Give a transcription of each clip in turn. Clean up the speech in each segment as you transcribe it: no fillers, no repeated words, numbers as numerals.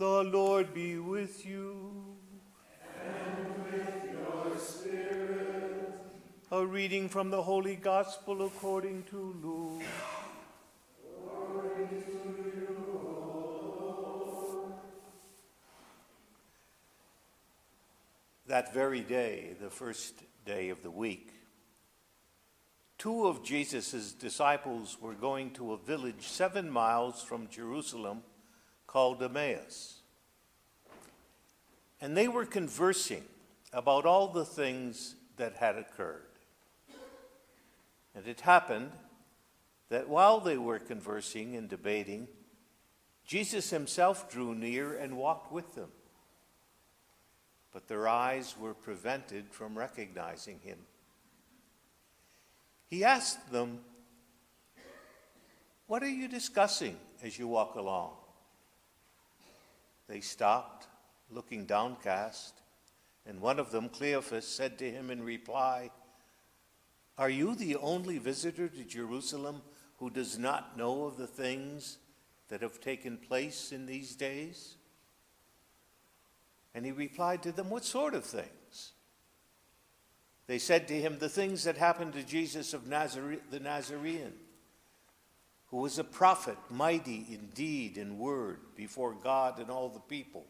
The Lord be with you. And with your spirit. A reading from the Holy Gospel according to Luke. Glory to you, O Lord. That very day, the first day of the week, two of Jesus' disciples were going to a village 7 miles from Jerusalem called Emmaus. And they were conversing about all the things that had occurred. And it happened that while they were conversing and debating, Jesus himself drew near and walked with them. But their eyes were prevented from recognizing him. He asked them, "What are you discussing as you walk along?" They stopped, looking downcast, and one of them, Cleopas, said to him in reply, "Are you the only visitor to Jerusalem who does not know of the things that have taken place in these days?" And he replied to them, "What sort of things?" They said to him, "The things that happened to Jesus of Nazareth, the Nazarene, who was a prophet, mighty in deed and word before God and all the people.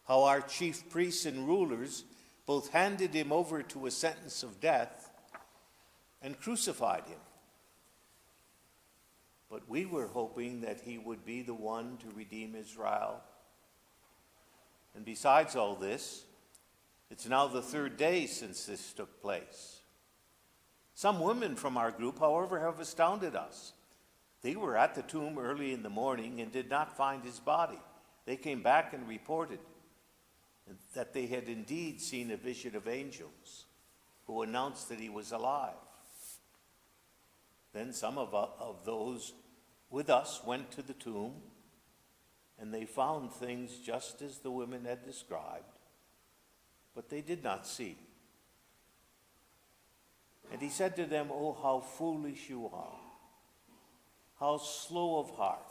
How our chief priests and rulers both handed him over to a sentence of death and crucified him. But we were hoping that he would be the one to redeem Israel. And besides all this, it's now the 3rd day since this took place. Some women from our group, however, have astounded us. They were at the tomb early in the morning and did not find his body. They came back and reported that they had indeed seen a vision of angels who announced that he was alive. Then some of those with us went to the tomb, and they found things just as the women had described, but they did not see." And he said to them, "Oh, how foolish you are, how slow of heart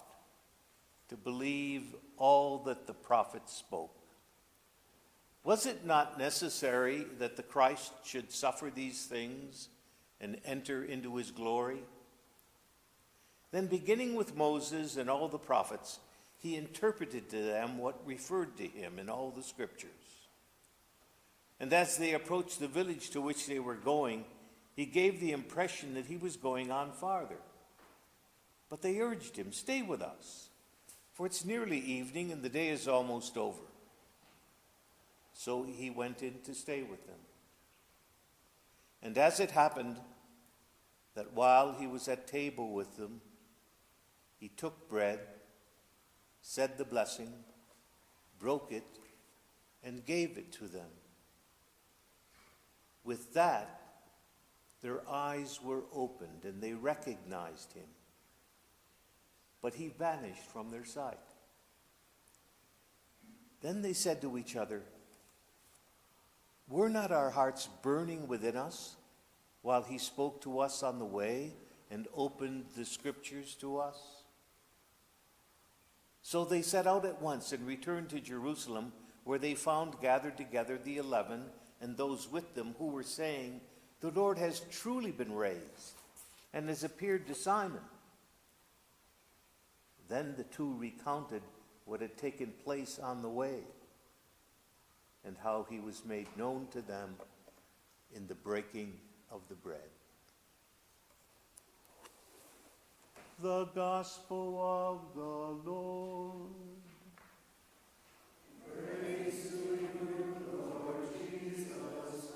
to believe all that the prophets spoke. Was it not necessary that the Christ should suffer these things and enter into his glory?" Then, beginning with Moses and all the prophets, he interpreted to them what referred to him in all the scriptures. And as they approached the village to which they were going, he gave the impression that he was going on farther. But they urged him, "Stay with us, for it's nearly evening and the day is almost over." So he went in to stay with them. And as it happened that while he was at table with them, he took bread, said the blessing, broke it, and gave it to them. With that, their eyes were opened and they recognized him. But he vanished from their sight. Then they said to each other, "Were not our hearts burning within us while he spoke to us on the way and opened the scriptures to us?" So they set out at once and returned to Jerusalem, where they found gathered together the 11 and those with them who were saying, "The Lord has truly been raised and has appeared to Simon." Then the two recounted what had taken place on the way and how he was made known to them in the breaking of the bread. The Gospel of the Lord. Praise to you, Lord Jesus Christ.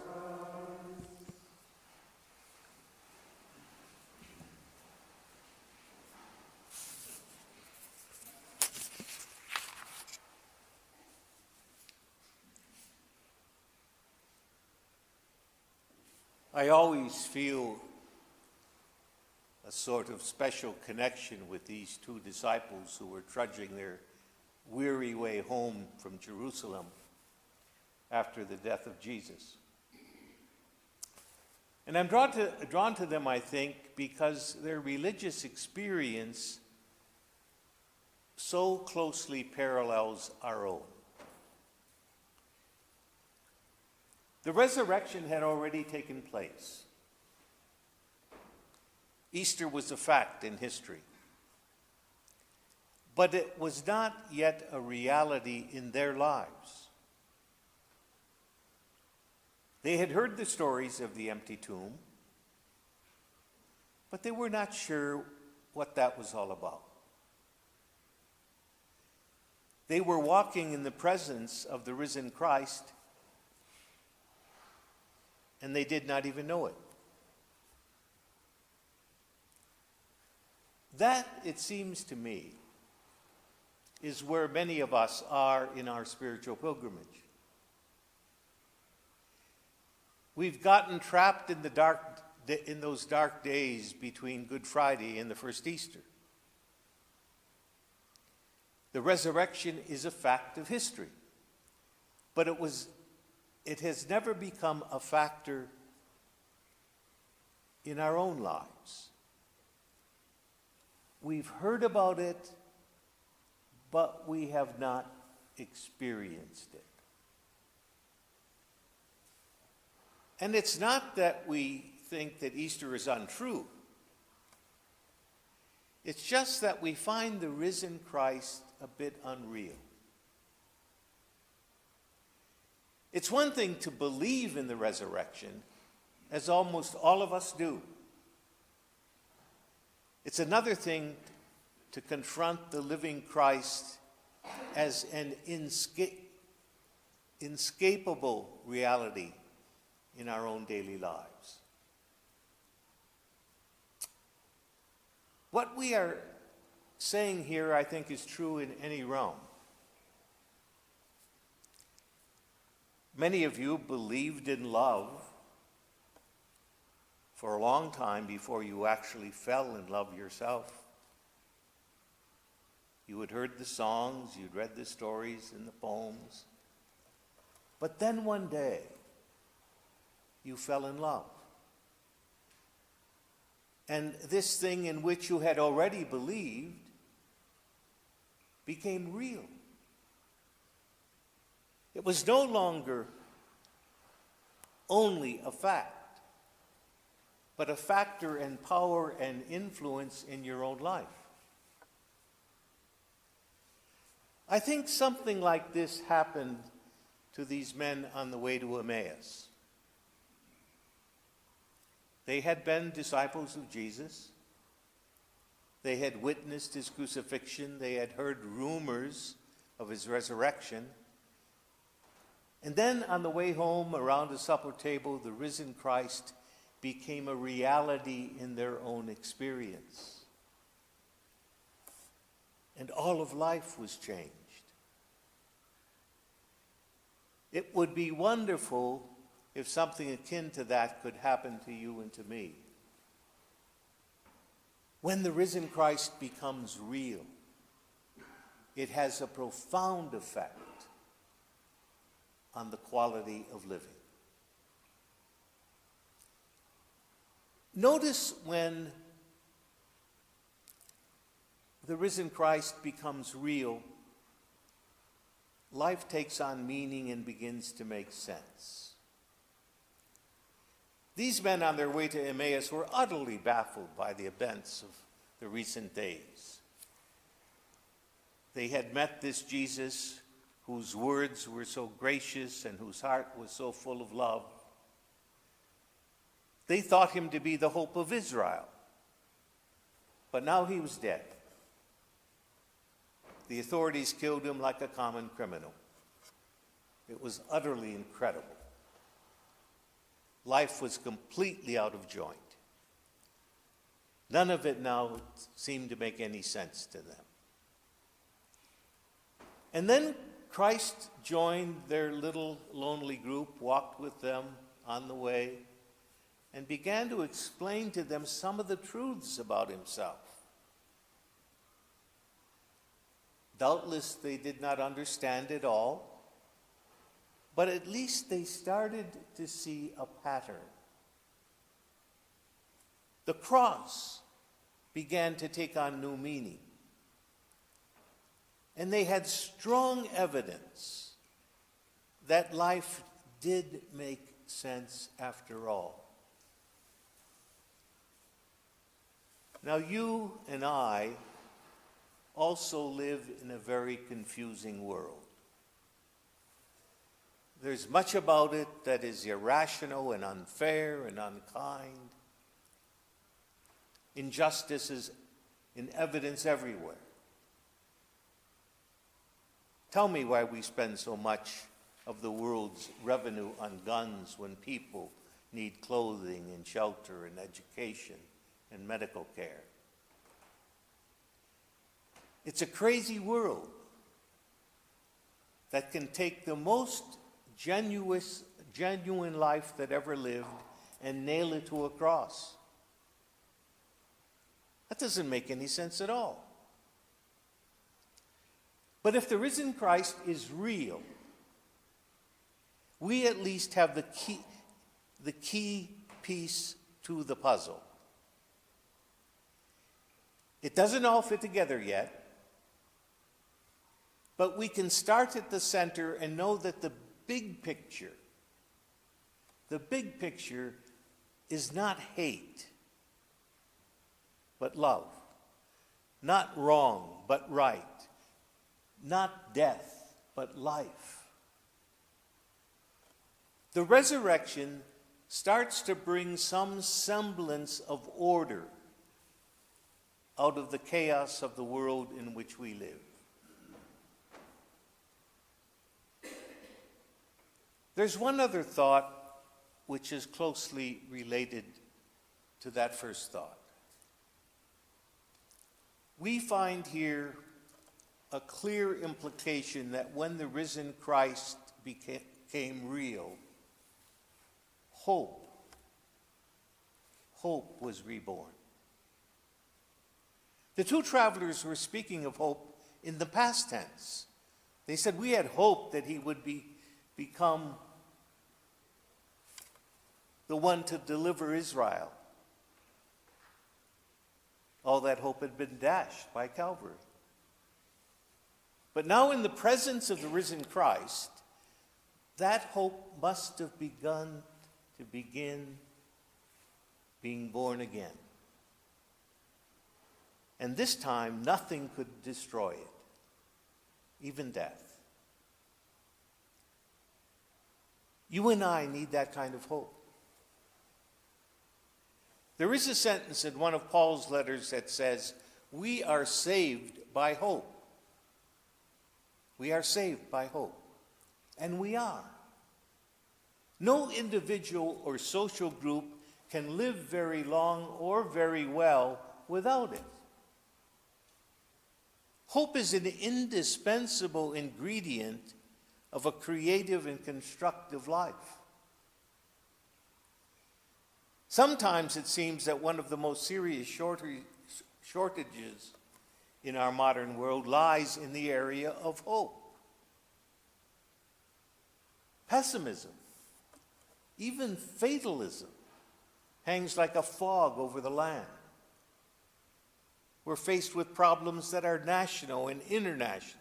I always feel a sort of special connection with these two disciples who were trudging their weary way home from Jerusalem after the death of Jesus. And I'm drawn to them, I think, because their religious experience so closely parallels our own. The resurrection had already taken place. Easter was a fact in history. But it was not yet a reality in their lives. They had heard the stories of the empty tomb, but they were not sure what that was all about. They were walking in the presence of the risen Christ, and they did not even know it. That, it seems to me, is where many of us are in our spiritual pilgrimage. We've gotten trapped in those dark days between Good Friday and the first Easter. The resurrection is a fact of history, but it has never become a factor in our own lives. We've heard about it, but we have not experienced it. And it's not that we think that Easter is untrue. It's just that we find the risen Christ a bit unreal. It's one thing to believe in the resurrection, as almost all of us do. It's another thing to confront the living Christ as an inescapable reality in our own daily lives. What we are saying here, I think, is true in any realm. Many of you believed in love for a long time before you actually fell in love yourself. You had heard the songs, you'd read the stories and the poems. But then one day, you fell in love. And this thing in which you had already believed became real. It was no longer only a fact, but a factor and power and influence in your own life. I think something like this happened to these men on the way to Emmaus. They had been disciples of Jesus. They had witnessed his crucifixion. They had heard rumors of his resurrection. And then on the way home around the supper table, the risen Christ became a reality in their own experience. And all of life was changed. It would be wonderful if something akin to that could happen to you and to me. When the risen Christ becomes real, it has a profound effect on the quality of living. Notice when the risen Christ becomes real, life takes on meaning and begins to make sense. These men on their way to Emmaus were utterly baffled by the events of the recent days. They had met this Jesus whose words were so gracious and whose heart was so full of love. They thought him to be the hope of Israel. But now he was dead. The authorities killed him like a common criminal. It was utterly incredible. Life was completely out of joint. None of it now seemed to make any sense to them. And then Christ joined their little lonely group, walked with them on the way, and began to explain to them some of the truths about himself. Doubtless they did not understand it all, but at least they started to see a pattern. The cross began to take on new meaning. And they had strong evidence that life did make sense after all. Now, you and I also live in a very confusing world. There's much about it that is irrational and unfair and unkind. Injustice is in evidence everywhere. Tell me why we spend so much of the world's revenue on guns when people need clothing and shelter and education and medical care. It's a crazy world that can take the most genuine life that ever lived and nail it to a cross. That doesn't make any sense at all. But if the risen Christ is real, we at least have the key piece to the puzzle. It doesn't all fit together yet, but we can start at the center and know that the big picture is not hate, but love. Not wrong, but right. Not death, but life. The resurrection starts to bring some semblance of order out of the chaos of the world in which we live. There's one other thought which is closely related to that first thought. We find here a clear implication that when the risen Christ became real, hope was reborn. The two travelers were speaking of hope in the past tense. They said, we had hoped that he would become the one to deliver Israel. All that hope had been dashed by Calvary. But now in the presence of the risen Christ, that hope must have begin being born again. And this time, nothing could destroy it, even death. You and I need that kind of hope. There is a sentence in one of Paul's letters that says, we are saved by hope. We are saved by hope. And we are. No individual or social group can live very long or very well without it. Hope is an indispensable ingredient of a creative and constructive life. Sometimes it seems that one of the most serious shortages in our modern world lies in the area of hope. Pessimism, even fatalism, hangs like a fog over the land. We're faced with problems that are national and international.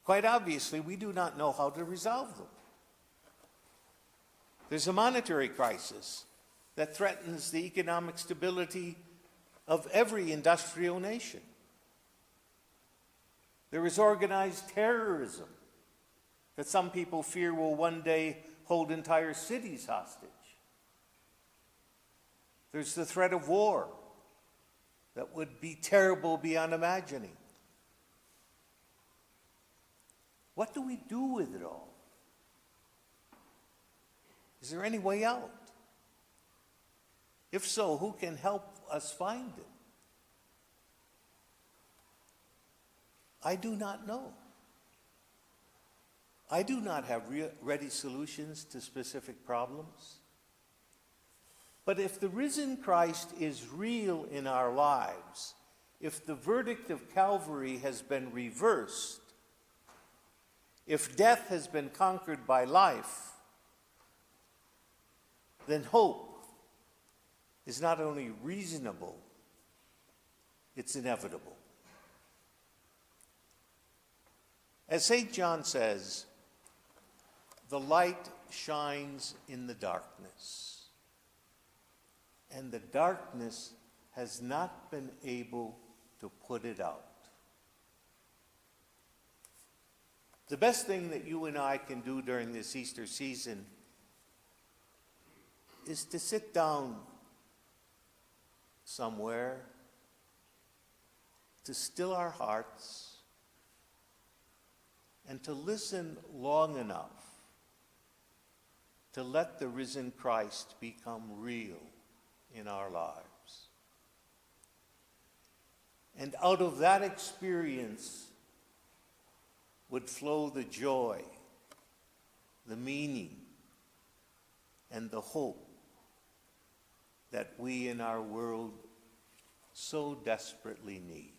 Quite obviously, we do not know how to resolve them. There's a monetary crisis that threatens the economic stability of every industrial nation. There is organized terrorism that some people fear will one day hold entire cities hostage. There's the threat of war that would be terrible beyond imagining. What do we do with it all? Is there any way out? If so, who can help us find it? I do not know. I do not have ready solutions to specific problems. But if the risen Christ is real in our lives, if the verdict of Calvary has been reversed, if death has been conquered by life, then hope is not only reasonable, it's inevitable. As St. John says, the light shines in the darkness, and the darkness has not been able to put it out. The best thing that you and I can do during this Easter season is to sit down somewhere, to still our hearts, and to listen long enough to let the risen Christ become real in our lives. And out of that experience would flow the joy, the meaning, and the hope that we in our world so desperately need.